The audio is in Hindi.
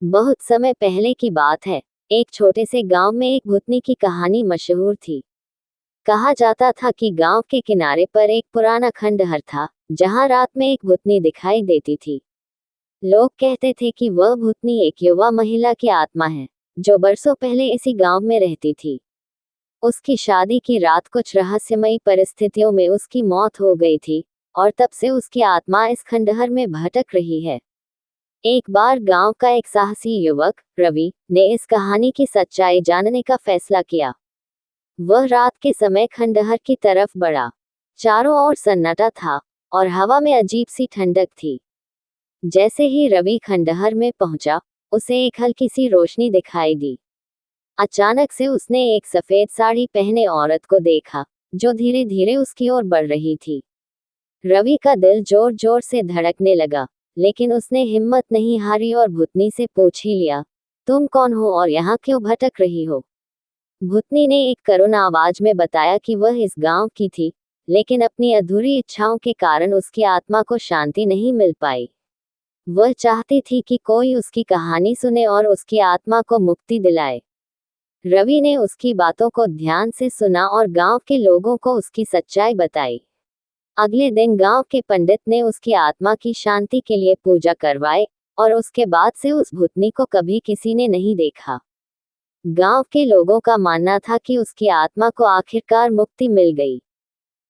बहुत समय पहले की बात है। एक छोटे से गांव में एक भूतनी की कहानी मशहूर थी। कहा जाता था कि गांव के किनारे पर एक पुराना खंडहर था, जहां रात में एक भूतनी दिखाई देती थी। लोग कहते थे कि वह भूतनी एक युवा महिला की आत्मा है, जो बरसों पहले इसी गांव में रहती थी। उसकी शादी की रात कुछ रहस्यमयी परिस्थितियों में उसकी मौत हो गई थी, और तब से उसकी आत्मा इस खंडहर में भटक रही है। एक बार गांव का एक साहसी युवक रवि ने इस कहानी की सच्चाई जानने का फैसला किया। वह रात के समय खंडहर की तरफ बढ़ा। चारों ओर सन्नाटा था, और हवा में अजीब सी ठंडक थी। जैसे ही रवि खंडहर में पहुंचा, उसे एक हल्की सी रोशनी दिखाई दी। अचानक से उसने एक सफेद साड़ी पहने औरत को देखा, जो धीरे धीरे उसकी ओर बढ़ रही थी। रवि का दिल जोर जोर से धड़कने लगा, लेकिन उसने हिम्मत नहीं हारी और भूतनी से पूछ ही लिया, तुम कौन हो और यहाँ क्यों भटक रही हो? भूतनी ने एक करुण आवाज में बताया कि वह इस गांव की थी, लेकिन अपनी अधूरी इच्छाओं के कारण उसकी आत्मा को शांति नहीं मिल पाई। वह चाहती थी कि कोई उसकी कहानी सुने और उसकी आत्मा को मुक्ति दिलाए। रवि ने उसकी बातों को ध्यान से सुना और गांव के लोगों को उसकी सच्चाई बताई। अगले दिन गांव के पंडित ने उसकी आत्मा की शांति के लिए पूजा करवाई, और उसके बाद से उस भूतनी को कभी किसी ने नहीं देखा। गांव के लोगों का मानना था कि उसकी आत्मा को आखिरकार मुक्ति मिल गई।